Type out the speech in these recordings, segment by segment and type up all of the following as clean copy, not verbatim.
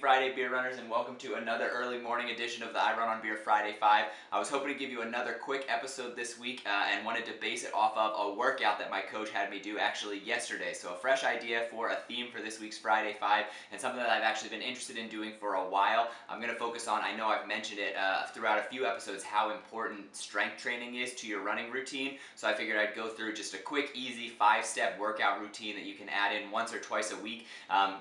Friday, beer runners, and welcome to another early morning edition of the iRunOnBeer Friday 5. I was hoping to give you another quick episode this week and wanted to base it off of a workout that my coach had me do actually yesterday. So a fresh idea for a theme for this week's Friday 5 and something that I've actually been interested in doing for a while. I'm going to focus on, I know I've mentioned it throughout a few episodes, how important strength training is to your running routine. So I figured I'd go through just a quick, easy 5-step workout routine that you can add in once or twice a week.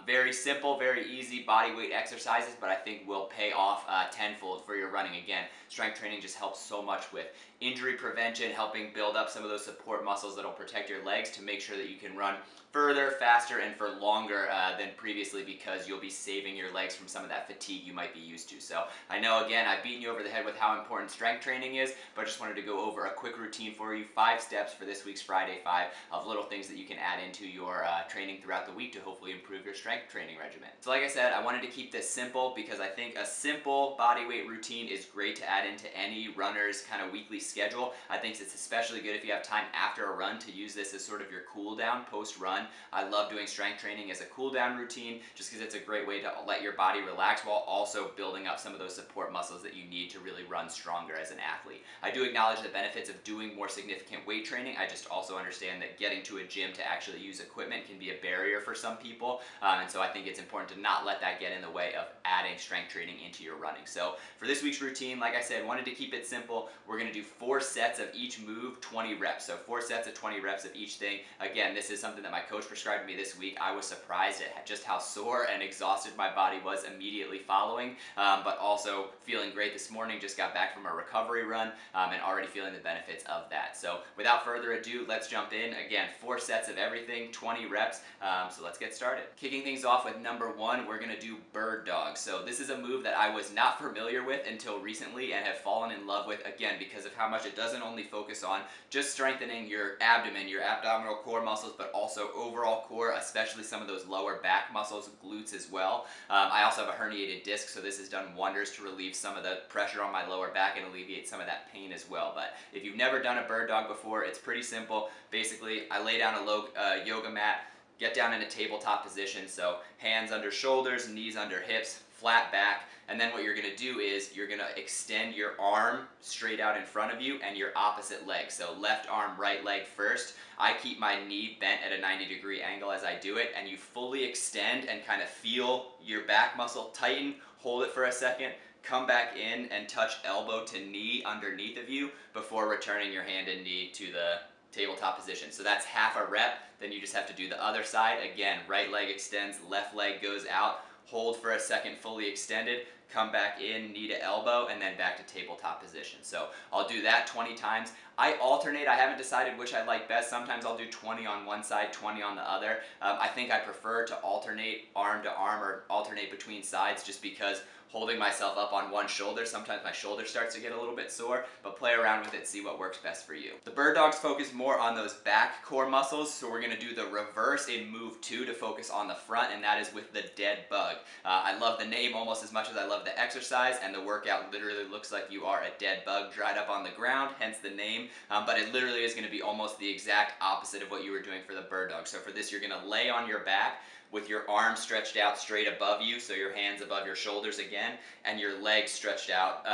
Very simple, very easy body weight exercises, but I think will pay off tenfold for your running. Again, strength training just helps so much with injury prevention, helping build up some of those support muscles that will protect your legs to make sure that you can run further, faster, and for longer than previously, because you'll be saving your legs from some of that fatigue you might be used to. So I know, again, I've beaten you over the head with how important strength training is, but I just wanted to go over a quick routine for you, 5 steps for this week's Friday 5 of little things that you can add into your training throughout the week to hopefully improve your strength training regimen. So like I said, I wanted to keep this simple because I think a simple body weight routine is great to add into any runner's kind of weekly schedule. I think it's especially good if you have time after a run to use this as sort of your cool down post-run. I love doing strength training as a cool down routine just because it's a great way to let your body relax while also building up some of those support muscles that you need to really run stronger as an athlete. I do acknowledge the benefits of doing more significant weight training. I just also understand that getting to a gym to actually use equipment can be a barrier for some people, and so I think it's important to not let that get in the way of adding strength training into your running. So for this week's routine, like I said, wanted to keep it simple. We're going to do 4 sets of each move, 20 reps. So 4 sets of 20 reps of each thing. Again, this is something that my coach prescribed to me this week. I was surprised at just how sore and exhausted my body was immediately following, but also feeling great this morning. Just got back from a recovery run and already feeling the benefits of that. So without further ado, let's jump in. Again, 4 sets of everything, 20 reps. So let's get started. Kicking things off with number 1, we're going to do bird dog. So this is a move that I was not familiar with until recently and have fallen in love with, again, because of how much it doesn't only focus on just strengthening your abdomen, your abdominal core muscles, but also overall core, especially some of those lower back muscles, glutes as well. I also have a herniated disc, so this has done wonders to relieve some of the pressure on my lower back and alleviate some of that pain as well. But if you've never done a bird dog before, it's pretty simple. Basically, I lay down a yoga mat, get down in a tabletop position, so hands under shoulders, knees under hips, flat back, and then what you're going to do is you're going to extend your arm straight out in front of you and your opposite leg. So left arm, right leg first. I keep my knee bent at a 90-degree angle as I do it, and you fully extend and kind of feel your back muscle tighten, hold it for a second, come back in and touch elbow to knee underneath of you before returning your hand and knee to the tabletop position. So that's half a rep. Then you just have to do the other side. Again, right leg extends, left leg goes out, hold for a second fully extended, come back in, knee to elbow, and then back to tabletop position. So I'll do that 20 times. I alternate. I haven't decided which I like best. Sometimes I'll do 20 on one side, 20 on the other. I think I prefer to alternate arm to arm or alternate between sides just because holding myself up on one shoulder, sometimes my shoulder starts to get a little bit sore, but play around with it, see what works best for you. The bird dogs focus more on those back core muscles, so we're going to do the reverse in move 2 to focus on the front, and that is with the dead bug. I love the name almost as much as I love the exercise, and the workout literally looks like you are a dead bug dried up on the ground, hence the name, but it literally is going to be almost the exact opposite of what you were doing for the bird dog. So for this, you're going to lay on your back with your arms stretched out straight above you, so your hands above your shoulders again, and your legs stretched out.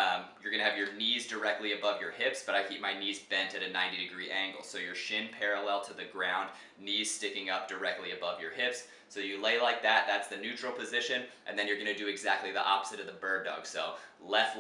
You're going to have your knees directly above your hips, but I keep my knees bent at a 90-degree angle. So your shin parallel to the ground, knees sticking up directly above your hips. So you lay like that, that's the neutral position, and then you're going to do exactly the opposite of the bird dog. So left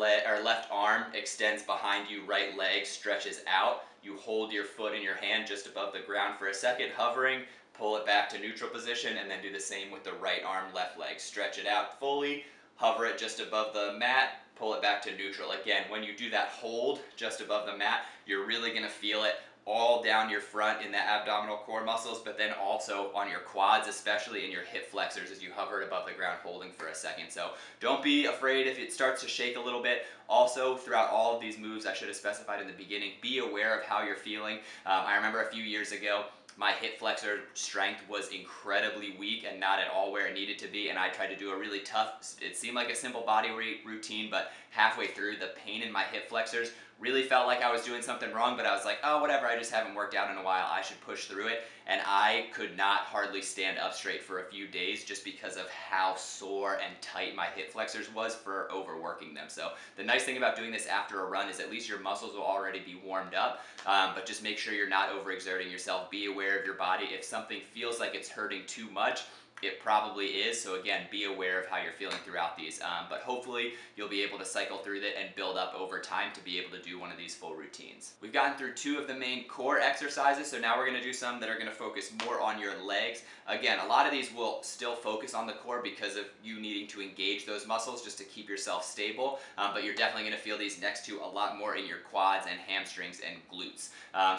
arm extends behind you, right leg stretches out. You hold your foot in your hand just above the ground for a second, hovering, pull it back to neutral position, and then do the same with the right arm, left leg. Stretch it out fully, hover it just above the mat, pull it back to neutral. Again, when you do that hold just above the mat, you're really going to feel it all down your front in the abdominal core muscles, but then also on your quads, especially in your hip flexors as you hover it above the ground holding for a second. So don't be afraid if it starts to shake a little bit. Also, throughout all of these moves, I should have specified in the beginning, be aware of how you're feeling. I remember a few years ago, my hip flexor strength was incredibly weak and not at all where it needed to be, and I tried to do a really tough, it seemed like a simple body weight routine, but halfway through, the pain in my hip flexors really felt like I was doing something wrong, but I was like, oh, whatever, I just haven't worked out in a while, I should push through it. And I could not hardly stand up straight for a few days just because of how sore and tight my hip flexors was for overworking them. So the nice thing about doing this after a run is at least your muscles will already be warmed up, but just make sure you're not overexerting yourself. Be aware of your body. If something feels like it's hurting too much, it probably is. So again, be aware of how you're feeling throughout these. But hopefully you'll be able to cycle through it and build up over time to be able to do one of these full routines. We've gotten through 2 of the main core exercises, so now we're gonna do some that are gonna focus more on your legs. Again, a lot of these will still focus on the core because of you needing to engage those muscles just to keep yourself stable, but you're definitely gonna feel these next 2 a lot more in your quads and hamstrings and glutes.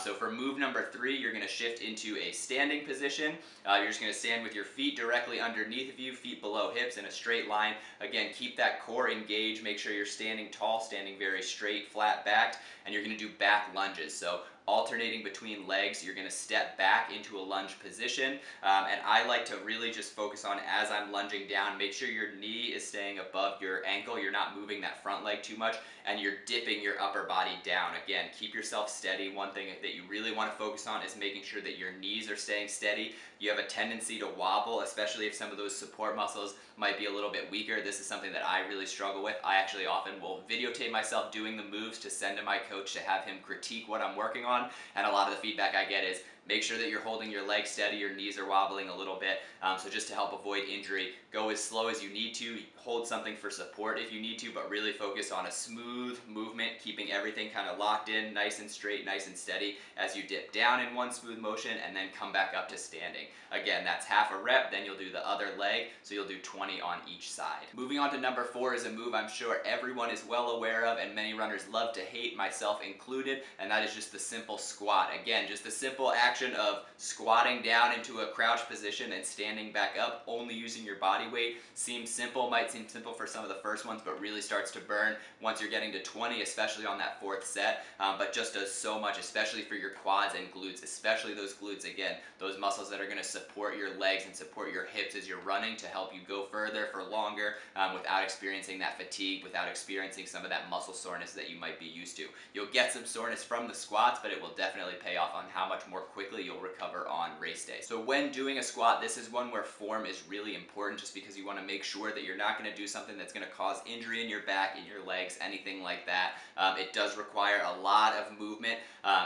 So for move number 3, you're gonna shift into a standing position. You're just gonna stand with your feet directly underneath of you, feet below hips in a straight line. Again, keep that core engaged. Make sure you're standing tall, standing very straight, flat backed, and you're gonna do back lunges. So alternating between legs, you're gonna step back into a lunge position. And I like to really just focus on, as I'm lunging down, make sure your knee is staying above your ankle. You're not moving that front leg too much, and you're dipping your upper body down. Again, keep yourself steady. One thing that you really wanna focus on is making sure that your knees are staying steady. You have a tendency to wobble, especially if some of those support muscles might be a little bit weaker. This is something that I really struggle with. I actually often will videotape myself doing the moves to send to my coach to have him critique what I'm working on, and a lot of the feedback I get is, make sure that you're holding your legs steady, your knees are wobbling a little bit. So just to help avoid injury, go as slow as you need to, hold something for support if you need to, but really focus on a smooth movement, keeping everything kind of locked in, nice and straight, nice and steady as you dip down in one smooth motion and then come back up to standing. Again, that's half a rep, then you'll do the other leg, so you'll do 20 on each side. Moving on to number 4 is a move I'm sure everyone is well aware of and many runners love to hate, myself included, and that is just the simple squat. Again, just the simple action of squatting down into a crouch position and standing back up, only using your body weight. Seems simple, might seem simple for some of the first ones, but really starts to burn once you're getting to 20, especially on that 4th set, but just does so much, especially for your quads and glutes, especially those glutes. Again, those muscles that are gonna support your legs and support your hips as you're running to help you go further for longer without experiencing that fatigue, without experiencing some of that muscle soreness that you might be used to. You'll get some soreness from the squats, but it will definitely pay off on how much more quickly you'll recover on race day. So when doing a squat, this is one where form is really important, just because you want to make sure that you're not going to do something that's going to cause injury in your back, in your legs, anything like that. It does require a lot of movement,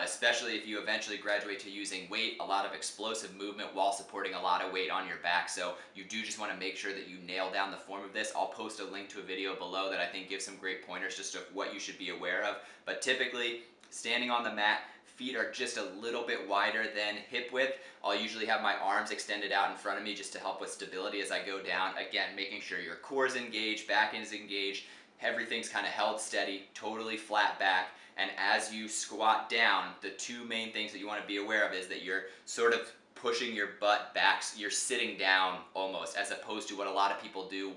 especially if you eventually graduate to using weight, a lot of explosive movement while supporting a lot of weight on your back. So you do just want to make sure that you nail down the form of this. I'll post a link to a video below that I think gives some great pointers just of what you should be aware of. But typically, standing on the mat, feet are just a little bit wider than hip width. I'll usually have my arms extended out in front of me just to help with stability as I go down. Again, making sure your core is engaged, back is engaged, everything's kind of held steady, totally flat back. And as you squat down, the 2 main things that you want to be aware of is that you're sort of pushing your butt back, you're sitting down almost, as opposed to what a lot of people do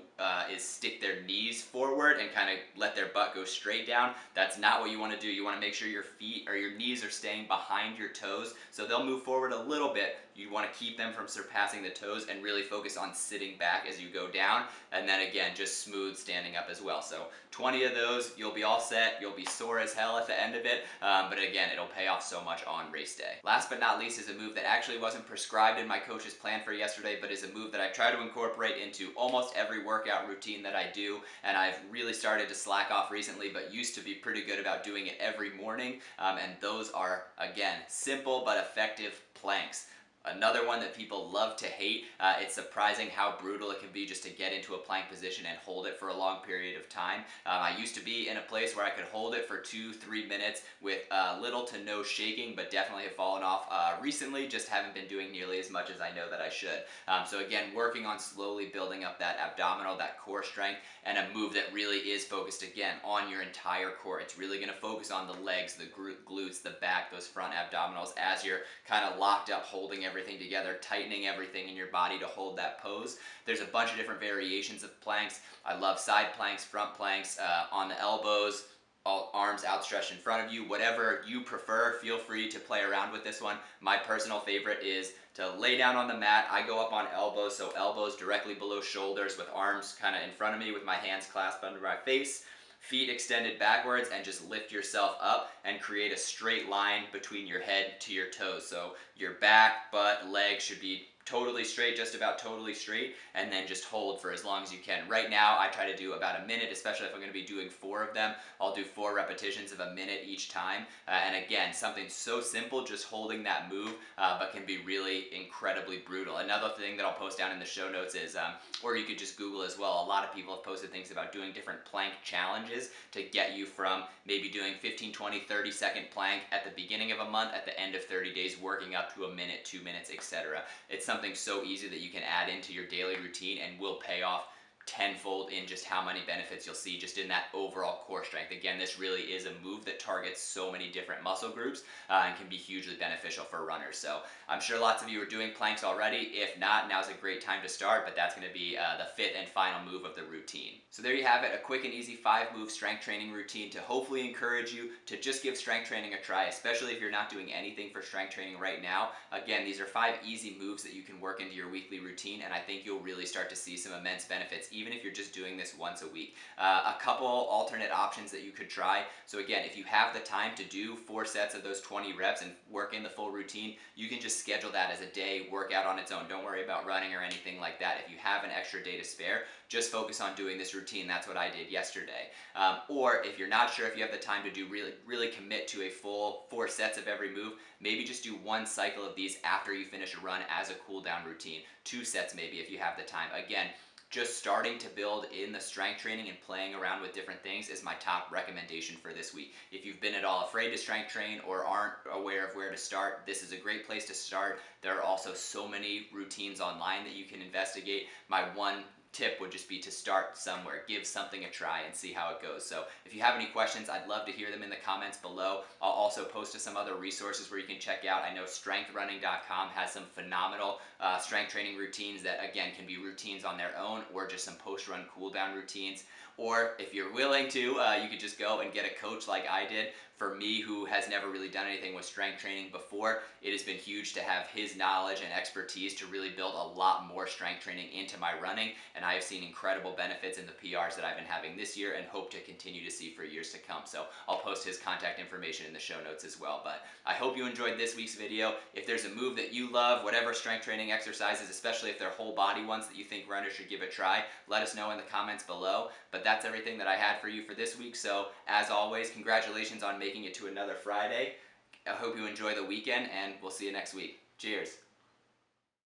is stick their knees forward and kind of let their butt go straight down. That's not what you want to do. You want to make sure your feet or your knees are staying behind your toes, so they'll move forward a little bit. You want to keep them from surpassing the toes and really focus on sitting back as you go down, and then again, just smooth standing up as well. So 20 of those, you'll be all set. You'll be sore as hell at the end of it, but again, it'll pay off so much on race day. Last but not least is a move that actually wasn't prescribed in my coach's plan for yesterday, but is a move that I try to incorporate into almost every workout routine that I do, and I've really started to slack off recently, but used to be pretty good about doing it every morning, and those are, again, simple but effective planks. Another one that people love to hate. It's surprising how brutal it can be just to get into a plank position and hold it for a long period of time. I used to be in a place where I could hold it for 2-3 minutes with little to no shaking, but definitely have fallen off recently. Just haven't been doing nearly as much as I know that I should. So again, working on slowly building up that abdominal, that core strength, and a move that really is focused again on your entire core. It's really going to focus on the legs, the glutes, the back, those front abdominals as you're kind of locked up, holding everything together, tightening everything in your body to hold that pose. There's a bunch of different variations of planks. I love side planks, front planks, on the elbows, all arms outstretched in front of you. Whatever you prefer, feel free to play around with this one. My personal favorite is to lay down on the mat. I go up on elbows, so elbows directly below shoulders with arms kind of in front of me with my hands clasped under my face. feet extended backwards, and just lift yourself up and create a straight line between your head to your toes. So your back, butt, legs should be totally straight, just about totally straight, and then just hold for as long as you can. Right now, I try to do about a minute, especially if I'm going to be doing 4 of them. I'll do 4 repetitions of a minute each time. And again, something so simple, just holding that move, but can be really incredibly brutal. Another thing that I'll post down in the show notes is, or you could just Google as well, a lot of people have posted things about doing different plank challenges to get you from maybe doing 15, 20, 30-second plank at the beginning of a month, at the end of 30 days, working up to a minute, 2 minutes, etc. It's something so easy that you can add into your daily routine and will pay off tenfold in just how many benefits you'll see just in that overall core strength. Again, this really is a move that targets so many different muscle groups and can be hugely beneficial for runners. So I'm sure lots of you are doing planks already. If not, now's a great time to start, but that's going to be the 5th and final move of the routine. So there you have it, a quick and easy 5-move strength training routine to hopefully encourage you to just give strength training a try, especially if you're not doing anything for strength training right now. Again, these are 5 easy moves that you can work into your weekly routine, and I think you'll really start to see some immense benefits, even if you're just doing this once a week. A couple alternate options that you could try. So again, if you have the time to do 4 sets of those 20 reps and work in the full routine, you can just schedule that as a day workout on its own. Don't worry about running or anything like that. If you have an extra day to spare, just focus on doing this routine. That's what I did yesterday. Or if you're not sure if you have the time to do really commit to a full 4 sets of every move, maybe just do 1 cycle of these after you finish a run as a cool down routine. 2 sets maybe if you have the time. Again, just starting to build in the strength training and playing around with different things is my top recommendation for this week. If you've been at all afraid to strength train or aren't aware of where to start, this is a great place to start. There are also so many routines online that you can investigate. My one tip would just be to start somewhere, give something a try and see how it goes. So if you have any questions, I'd love to hear them in the comments below. I'll also post some other resources where you can check out. I know strengthrunning.com has some phenomenal strength training routines that again can be routines on their own or just some post-run cool down routines. Or if you're willing to, you could just go and get a coach like I did. For me, who has never really done anything with strength training before, it has been huge to have his knowledge and expertise to really build a lot more strength training into my running, and I have seen incredible benefits in the PRs that I've been having this year and hope to continue to see for years to come. So I'll post his contact information in the show notes as well. But I hope you enjoyed this week's video. If there's a move that you love, whatever strength training exercises, especially if they're whole body ones that you think runners should give a try, let us know in the comments below. But that's everything that I had for you for this week. So as always, congratulations on making it to another Friday. I hope you enjoy the weekend, and we'll see you next week. Cheers.